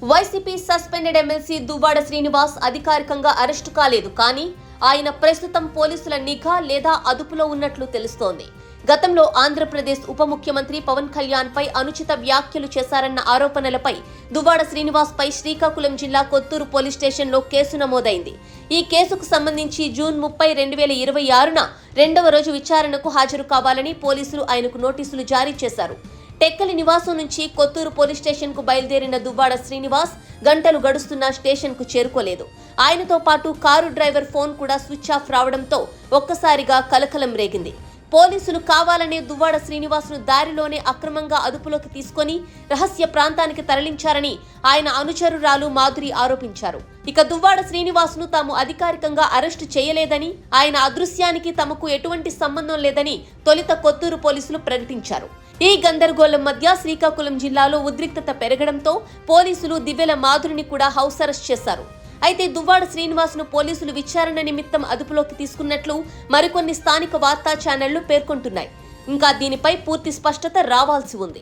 YCP suspended MLC Duvvada Srinivas అధికారికంగా arrest కాలేదు, కానీ ఆయన ప్రస్తుతం పోలీసుల నిఘా లేదా అదుపులో ఉన్నట్లు తెలుస్తోంది. గతంలో ఆంధ్రప్రదేశ్ ఉప ముఖ్యమంత్రి పవన్ కళ్యాణ్ పై అనుచిత వ్యాఖ్యలు చేశారన్న ఆరోపణలపై దువ్వాడ శ్రీనివాస్ పై శ్రీకాకుళం జిల్లా కొత్తూరు పోలీస్ స్టేషన్లో కేసు నమోదైంది. ఈ కేసుకు సంబంధించి జూన్ 30, 2026న రెండవ రోజు విచారణకు హాజరు కావాలని పోలీసులు ఆయనకు నోటీసులు జారీ చేశారు. టెక్కలి నివాసం నుంచి కొత్తూరు పోలీస్ స్టేషన్ కు బయలుదేరిన దువ్వాడ శ్రీనివాస్ గంటలు గడుస్తున్నా స్టేషన్ కు చేరుకోలేదు. ఆయనతో పాటు కారు డ్రైవర్ ఫోన్ కూడా స్విచ్ ఆఫ్ రావడంతో ఒక్కసారిగా కలకలం రేగింది. పోలీసులు కావాలనే దువ్వాడ శ్రీనివాస్ ను దారిలోనే అక్రమంగా అదుపులోకి తీసుకొని రహస్య ప్రాంతానికి తరలించారని ఆయన అనుచరురాలు మాధురి ఆరోపించారు. ఇక దువ్వాడ శ్రీనివాస్ ను తాము అధికారికంగా అరెస్టు చేయలేదని, ఆయన అదృశ్యానికి తమకు ఎటువంటి సంబంధం లేదని తొలుత కొత్తూరు పోలీసులు ప్రకటించారు. ఈ గందరగోళం మధ్య శ్రీకాకుళం జిల్లాలో ఉద్రిక్తత పెరగడంతో పోలీసులు దివ్యల మాధురిని కూడా హౌస్ అరెస్ట్ చేశారు. అయితే దువ్వాడ శ్రీనివాస్ ను పోలీసులు విచారణ నిమిత్తం అదుపులోకి తీసుకున్నట్లు మరికొన్ని స్థానిక వార్తా ఛానళ్లు పేర్కొంటున్నాయి. ఇంకా దీనిపై పూర్తి స్పష్టత రావాల్సి ఉంది.